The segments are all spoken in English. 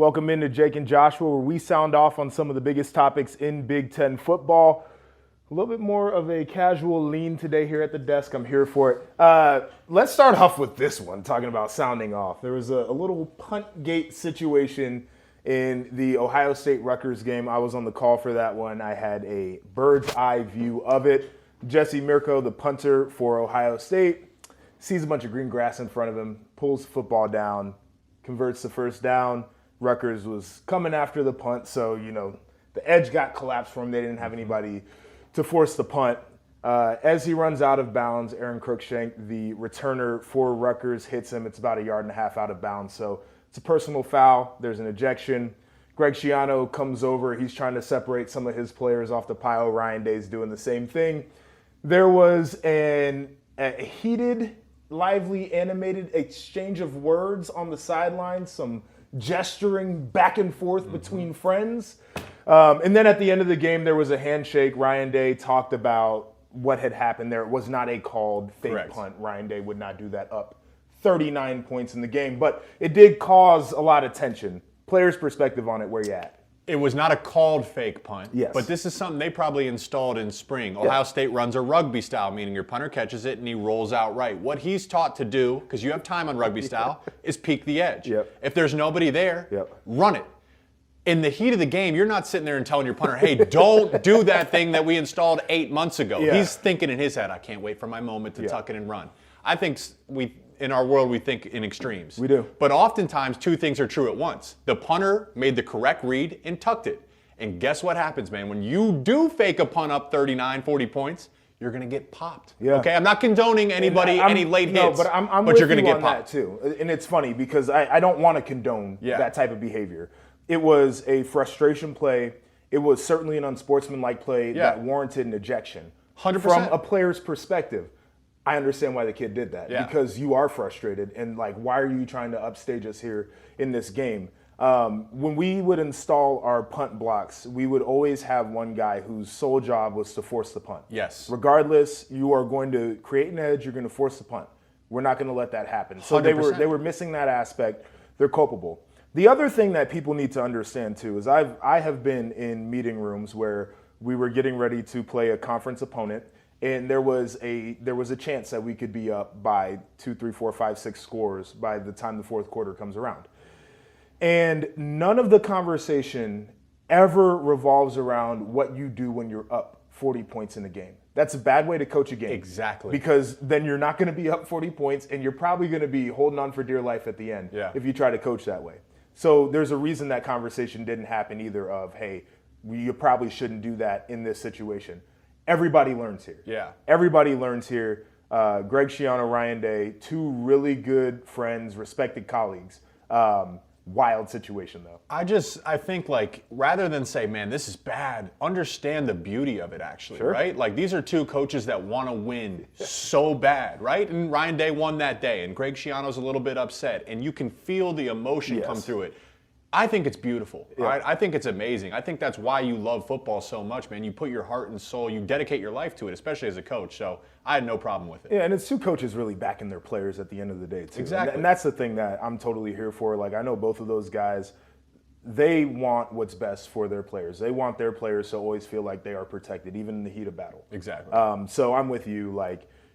Welcome into Jake and Joshua, where we sound off on some of the biggest topics in Big Ten football. A little bit more of a casual lean today here at the desk. I'm here for it. Let's start off with this one, talking about sounding off. There was a little punt gate situation in the Ohio State-Rutgers game. I was on the call for that one. I had a bird's eye view of it. Jesse Mirko, the punter for Ohio State, sees a bunch of green grass in front of him, pulls the football down, converts the first down. Rutgers was coming after the punt, so, the edge got collapsed for him. They didn't have anybody to force the punt. As he runs out of bounds, Aaron Cruikshank, the returner for Rutgers, hits him. It's about 1.5 yards out of bounds, so it's a personal foul. There's an ejection. Greg Schiano comes over. He's trying to separate some of his players off the pile. Ryan Day's doing the same thing. There was a heated, lively, animated exchange of words on the sideline, some gesturing back and forth between friends. And then at the end of the game, there was a handshake. Ryan Day talked about what had happened there. It was not a called fake punt. Ryan Day would not do that up 39 points in the game. But it did cause a lot of tension. Players' perspective on it, where you at? It was not a called fake punt, yes. But this is something they probably installed in spring. Ohio State runs a rugby style, meaning your punter catches it and he rolls out right. What he's taught to do, because you have time on rugby style, is peek the edge. If there's nobody there, run it. In the heat of the game, you're not sitting there and telling your punter, hey, don't do that thing that we installed 8 months ago. He's thinking in his head, I can't wait for my moment to tuck it and run. I think in our world, we think in extremes. We do. But oftentimes, two things are true at once. The punter made the correct read and tucked it. And guess what happens, man? When you do fake a punt up 39, 40 points, you're going to get popped. Okay, I'm not condoning anybody, any late hits, no, but I'm but with you're going to you get on popped. That too. And it's funny because I don't want to condone that type of behavior. It was a frustration play. It was certainly an unsportsmanlike play that warranted an ejection. 100%. From a player's perspective, I understand why the kid did that because you are frustrated and why are you trying to upstage us here in this game? When we would install our punt blocks, we would always have one guy whose sole job was to force the punt. Yes. Regardless, you are going to create an edge, you're going to force the punt. We're not going to let that happen. So 100%. they were missing that aspect. They're culpable. The other thing that people need to understand too is I have been in meeting rooms where we were getting ready to play a conference opponent. And there was a chance that we could be up by 2, 3, 4, 5, 6 scores by the time the fourth quarter comes around. And none of the conversation ever revolves around what you do when you're up 40 points in a game. That's a bad way to coach a game. Exactly. Because then you're not going to be up 40 points and you're probably going to be holding on for dear life at the end if you try to coach that way. So there's a reason that conversation didn't happen either of, hey, you probably shouldn't do that in this situation. Everybody learns here. Everybody learns here. Greg Schiano, Ryan Day, two really good friends, respected colleagues. Wild situation, though. I think, rather than say, man, this is bad, understand the beauty of it, actually, right? These are two coaches that want to win so bad, right? And Ryan Day won that day, and Greg Schiano's a little bit upset, and you can feel the emotion come through it. I think it's beautiful. Right? I think it's amazing. I think that's why you love football so much, man. You put your heart and soul, you dedicate your life to it, especially as a coach. So I had no problem with it. Yeah, and it's two coaches really backing their players at the end of the day, too. Exactly. And that's the thing that I'm totally here for. I know both of those guys, they want what's best for their players. They want their players to always feel like they are protected, even in the heat of battle. Exactly. So I'm with you.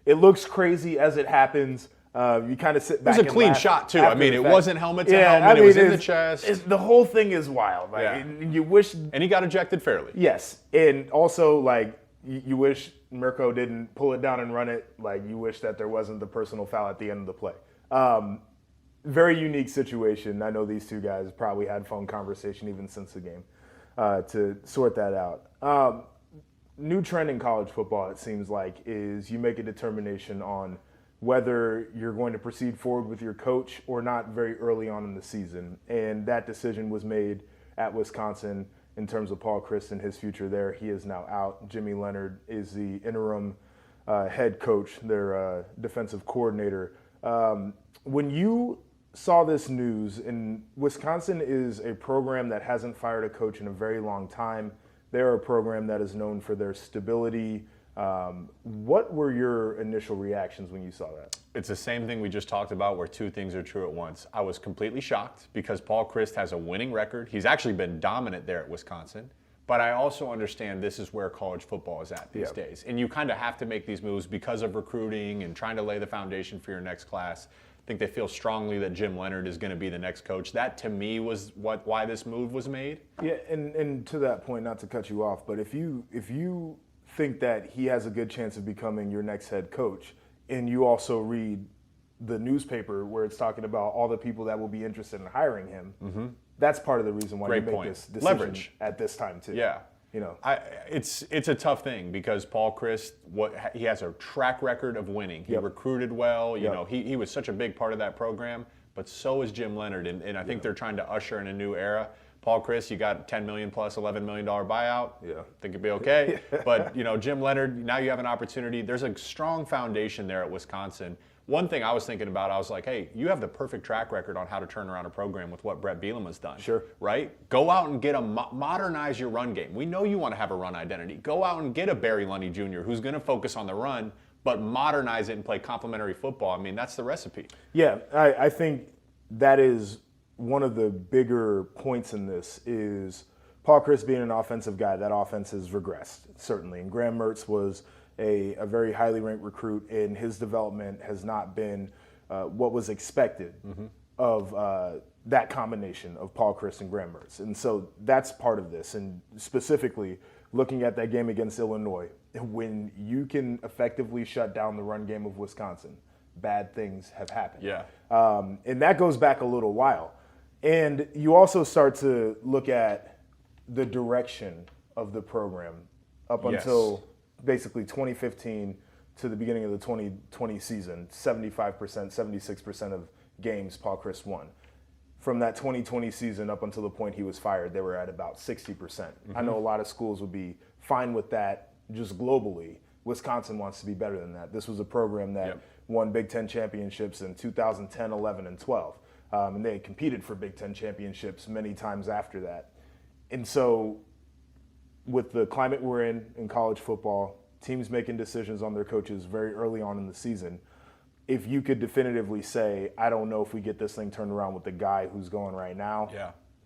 It looks crazy as it happens. You kind of sit back. It was a clean shot too. I mean, it wasn't helmet to helmet. It was in the chest. The whole thing is wild. You wish. And he got ejected fairly. Yes, and also you wish Mirko didn't pull it down and run it. You wish that there wasn't the personal foul at the end of the play. Very unique situation. I know these two guys probably had phone conversation even since the game to sort that out. New trend in college football, it seems like, is you make a determination on whether you're going to proceed forward with your coach or not very early on in the season. And that decision was made at Wisconsin in terms of Paul Chryst and his future there. He is now out. Jimmy Leonhard is the interim head coach, their defensive coordinator. When you saw this news, and Wisconsin is a program that hasn't fired a coach in a very long time. They're a program that is known for their stability. What were your initial reactions when you saw that? It's the same thing we just talked about where two things are true at once. I was completely shocked because Paul Chryst has a winning record. He's actually been dominant there at Wisconsin. But I also understand this is where college football is at these days. And you kind of have to make these moves because of recruiting and trying to lay the foundation for your next class. I think they feel strongly that Jim Leonhard is going to be the next coach. That, to me, was why this move was made. Yeah, and to that point, not to cut you off, but if you think that he has a good chance of becoming your next head coach, and you also read the newspaper where it's talking about all the people that will be interested in hiring him, that's part of the reason why you make this decision leverage at this time too. Yeah. You know, it's a tough thing because Paul Chryst, he has a track record of winning. He recruited well. You know, he was such a big part of that program. But so is Jim Leonhard, and I think they're trying to usher in a new era. Paul Chryst, you got $10 million plus $11 million buyout. Yeah, I think it'd be okay. But you know, Jim Leonhard, now you have an opportunity. There's a strong foundation there at Wisconsin. One thing I was thinking about, I was like, hey, you have the perfect track record on how to turn around a program with what Brett Bielema's done. Sure. Right? Go out and modernize your run game. We know you want to have a run identity. Go out and get a Barry Lundy Jr. who's going to focus on the run, but modernize it and play complementary football. I mean, that's the recipe. Yeah, I think that is one of the bigger points in this is Paul Chryst being an offensive guy. That offense has regressed, certainly. And Graham Mertz was a very highly ranked recruit, and his development has not been what was expected of that combination of Paul Chryst and Graham Mertz. And so that's part of this. And specifically, looking at that game against Illinois, when you can effectively shut down the run game of Wisconsin, bad things have happened. Yeah. And that goes back a little while. And you also start to look at the direction of the program up until basically 2015 to the beginning of the 2020 season. 75%, 76% of games Paul Chryst won. From that 2020 season up until the point he was fired, they were at about 60%. I know a lot of schools would be fine with that just globally. Wisconsin wants to be better than that. This was a program that won Big Ten championships in 2010, 11, and 12. And they had competed for Big Ten championships many times after that. And so with the climate we're in college football, teams making decisions on their coaches very early on in the season, if you could definitively say, I don't know if we get this thing turned around with the guy who's going right now,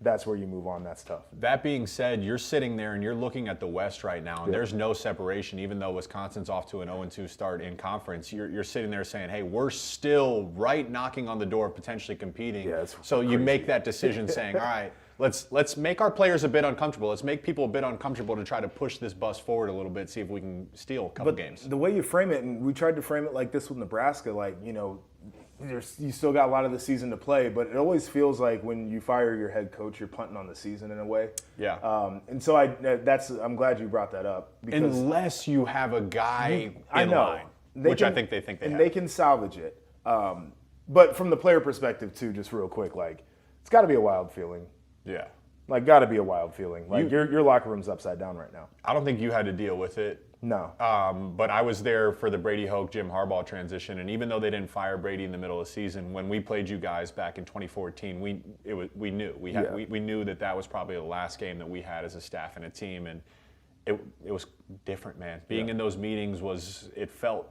that's where you move on. That's tough. That being said, you're sitting there and you're looking at the West right now, and there's no separation. Even though Wisconsin's off to an 0-2 start in conference, you're sitting there saying, hey, we're still right knocking on the door of potentially competing. So crazy. You make that decision saying, all right, let's make our players a bit uncomfortable. Let's make people a bit uncomfortable to try to push this bus forward a little bit, see if we can steal a couple games. The way you frame it, and we tried to frame it like this with Nebraska, like, you know, you still got a lot of the season to play, but it always feels like when you fire your head coach, you're punting on the season in a way. And so I'm glad you brought that up. Because unless you have a guy in line, which I think they have. And they can salvage it. But from the player perspective, too, just real quick, like, it's got to be a wild feeling. Like, got to be a wild feeling. Like, your locker room's upside down right now. I don't think you had to deal with it. No. But I was there for the Brady Hoke, Jim Harbaugh transition, and even though they didn't fire Brady in the middle of the season, when we played you guys back in 2014, we knew we knew that was probably the last game that we had as a staff and a team, and it was different, man. Being in those meetings it felt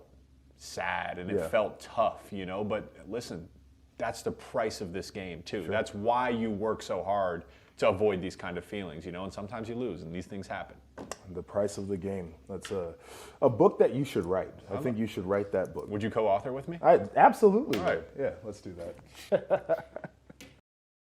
sad and it felt tough, you know. But listen, that's the price of this game too. That's why you work so hard to avoid these kind of feelings, you know. And sometimes you lose, and these things happen. The price of the game. That's a book that you should write. I think you should write that book. Would you co-author with me? Absolutely. All right. Yeah, let's do that.